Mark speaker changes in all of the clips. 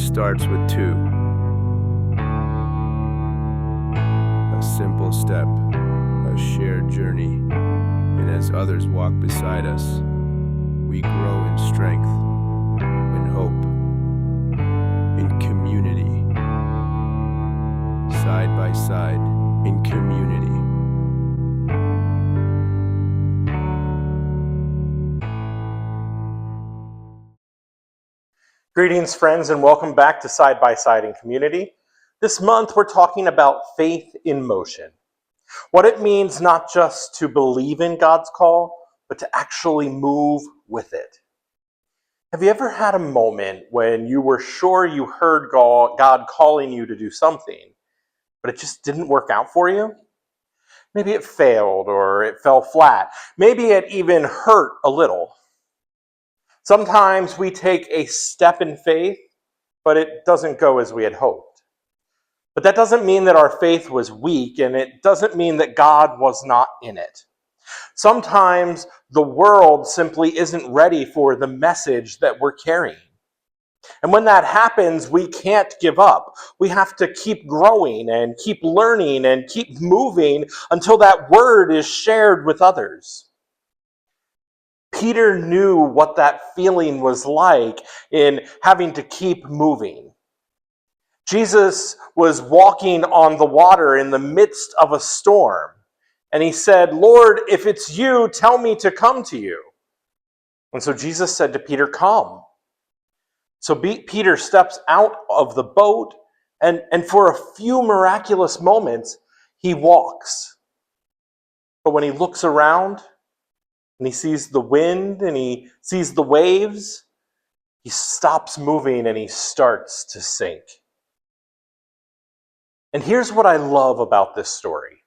Speaker 1: starts with two. A simple step, a shared journey, and as others walk beside us, we grow in strength, in hope, in community, side by side, in community.
Speaker 2: Greetings, friends, and welcome back to Side by Side in Community. This month, we're talking about faith in motion. What it means not just to believe in God's call, but to actually move with it. Have you ever had a moment when you were sure you heard God calling you to do something, but it just didn't work out for you? Maybe it failed or it fell flat. Maybe it even hurt a little. Sometimes we take a step in faith, but it doesn't go as we had hoped. But that doesn't mean that our faith was weak, and it doesn't mean that God was not in it. Sometimes the world simply isn't ready for the message that we're carrying. And when that happens, we can't give up. We have to keep growing and keep learning and keep moving until that word is shared with others. Peter knew what that feeling was like in having to keep moving. Jesus was walking on the water in the midst of a storm, and he said, "Lord, if it's you, tell me to come to you." And so Jesus said to Peter, "Come." So Peter steps out of the boat, and for a few miraculous moments, he walks. But when he looks around, and he sees the wind, and he sees the waves, he stops moving and he starts to sink. And here's what I love about this story.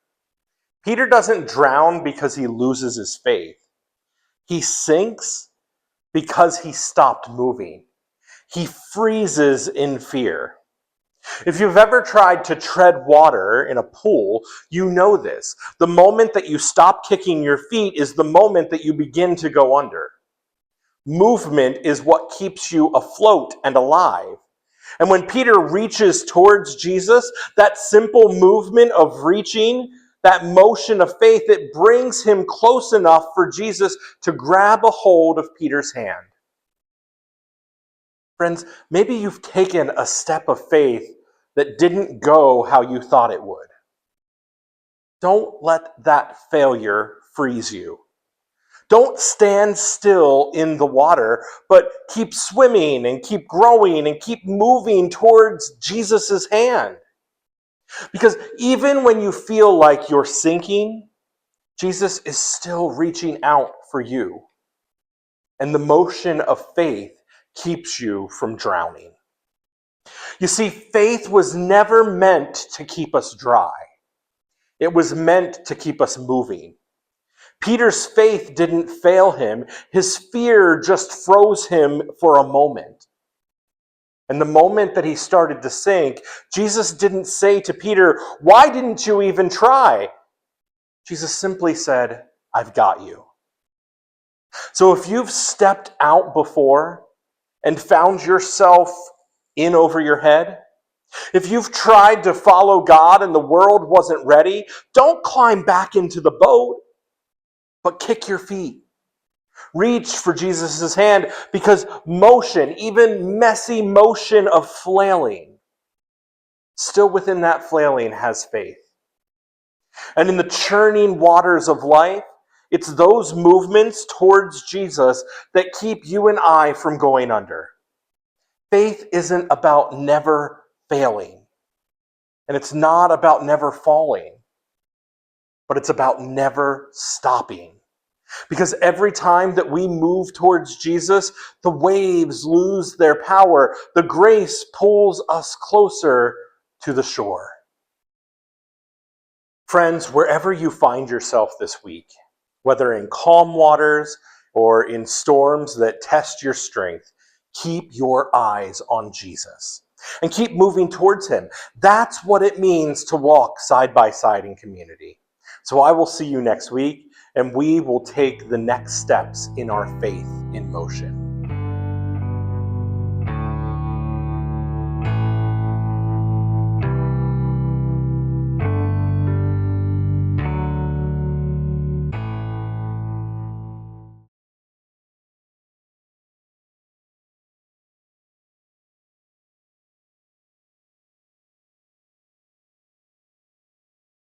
Speaker 2: Peter doesn't drown because he loses his faith. He sinks because he stopped moving. He freezes in fear. If you've ever tried to tread water in a pool, you know this. The moment that you stop kicking your feet is the moment that you begin to go under. Movement is what keeps you afloat and alive. And when Peter reaches towards Jesus, that simple movement of reaching, that motion of faith, it brings him close enough for Jesus to grab a hold of Peter's hand. Friends, maybe you've taken a step of faith that didn't go how you thought it would. Don't let that failure freeze you. Don't stand still in the water, but keep swimming and keep growing and keep moving towards Jesus' hand. Because even when you feel like you're sinking, Jesus is still reaching out for you. And the motion of faith keeps you from drowning. You see, faith was never meant to keep us dry. It was meant to keep us moving. Peter's faith didn't fail him. His fear just froze him for a moment. And the moment that he started to sink, Jesus didn't say to Peter, "Why didn't you even try?" Jesus simply said, "I've got you." So if you've stepped out before and found yourself in over your head, if you've tried to follow God and the world wasn't ready, don't climb back into the boat, but kick your feet. Reach for Jesus' hand, because motion, even messy motion of flailing, still within that flailing has faith. And in the churning waters of life, it's those movements towards Jesus that keep you and I from going under. Faith isn't about never failing, and it's not about never falling, but it's about never stopping. Because every time that we move towards Jesus, the waves lose their power. The grace pulls us closer to the shore. Friends, wherever you find yourself this week, whether in calm waters or in storms that test your strength, keep your eyes on Jesus and keep moving towards him. That's what it means to walk side by side in community. So I will see you next week, and we will take the next steps in our faith in motion.